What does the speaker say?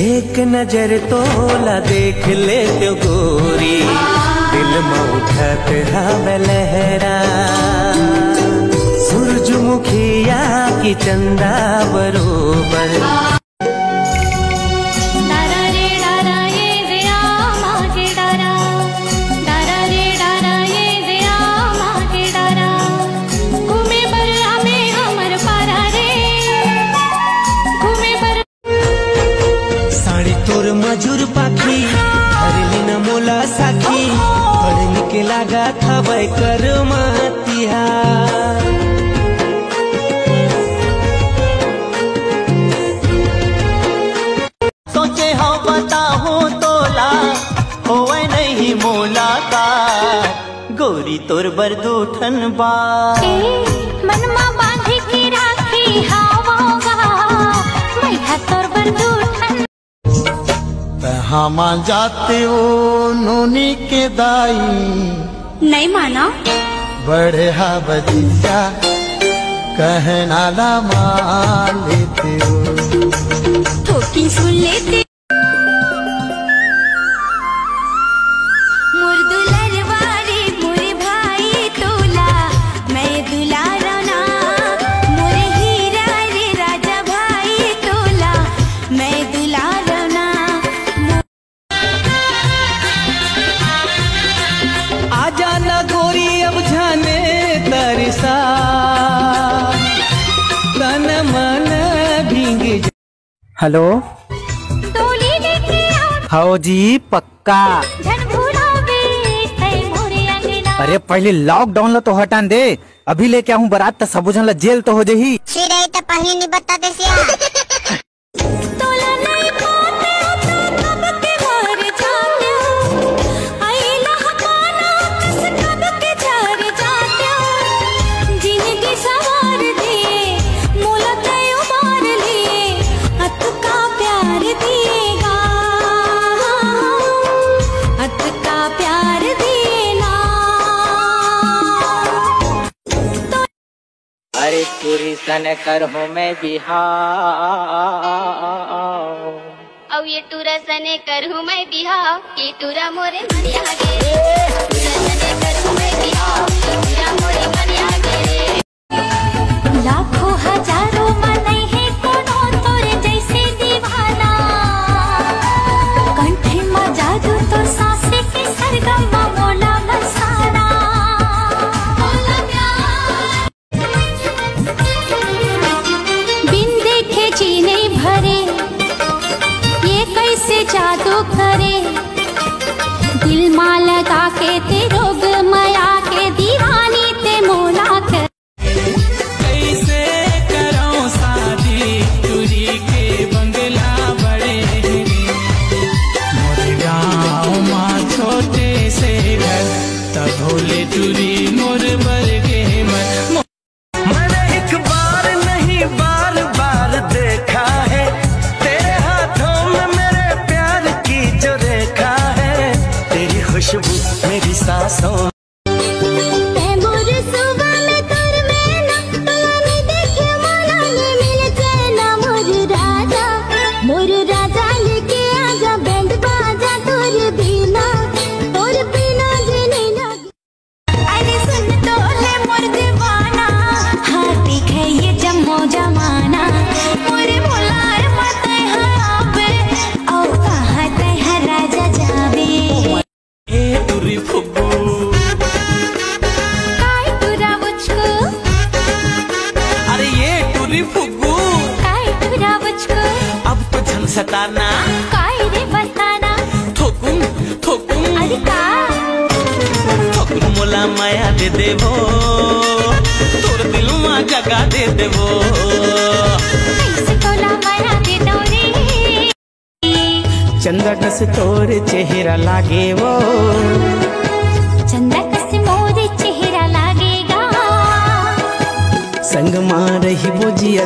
एक नजर तोला देख ले तो गोरी, दिल में उठत हवे लहरा। सूरजमुखिया की चंदा बरोबर, तोर मजूर पाखी हरली न मोला साखी, पढ़ने के लागा था वै कर मातिया। सोचे हो बताओ तोला होवे नहीं मोला का, गोरी तोर बरदूठन बा मनमा बांधी की राखी हावोगा, मैं तोर बरदूठन। हम जाते हो नोनी के दाई, नहीं माना बड़े हा बजिया कहना ला मान लेते हो, ठोकी सुन लेते। मोर दुलरवारी मोर भाई तोला, मैं दुलारा ना मोर हीरा रे राजा भाई तोला, मैं दुलारा ना। आजा ना गोरी अब जाने तरसा, तन मन भीगे। हेलो टोली लेके आओ हाओ जी पक्का। धन भुलावे तै मोरे अंगना। अरे पहले लॉकडाउन ला तो हटान दे, अभी लेके आऊं बारात तो सब जन ला जेल तो हो जाही। फिर आई तो पहले नहीं बता दे सिया। तोला नहीं पाते हो तो कब के मर जाते हो, आई लहकाना किस कब के झर जाते हो। जिंदगी सवार दिए मोला तय उबार लिए, हथ का प्यार दिएगा, हथ का प्यार देना। अरे पूरी सन कर हूँ मैं बिहार, अब ये टूरा सने करूँ मैं बिहाव, ये टूरा मोरे मनिया गे, टूरा सने करूँ मैं बिहाव, ये टूरा मोरे मनिया गे। लाखों हजारों मन है कोनो तोरे जैसे दीवाना, कंठे में जादू तो सांसे के सरगम मोला बसाना। बिन देखे जी नहीं भरे, ये कैसे जादू करे, दिल मा लगा के ते रोग माया के दीवानी ते मोला कर। कैसे करो शादी टूरी के बंगला बड़े, मोरे गाँव माँ छोटे से घर, तब भोले टूरी मोर बरगे मन। मैंने एक बार नहीं बार बार देखा है, तेरे हाथों में मेरे प्यार की जो रेखा है, तेरी खुशबू मेरी सांसों। जमाना मोरे मोलार मत हावे, औ कहाँ तै राजा जावे। ए टूरी फुग्गू काय टूरा मुझको, अरे ये टूरी फुग्गू काय टूरा मुझको, अब तो झल सताना, काय रे बताना। थोकुम थोकुम अरे का थोकुम मोला माया दे देवो, तोर दिल में जगह दे देवो। कैसे तोला माया दे दो रे, चंदा कस तोर चेहरा लागे वो, चंदा कस मोरे चेहरा लागेगा, संग मां रही वो जिया।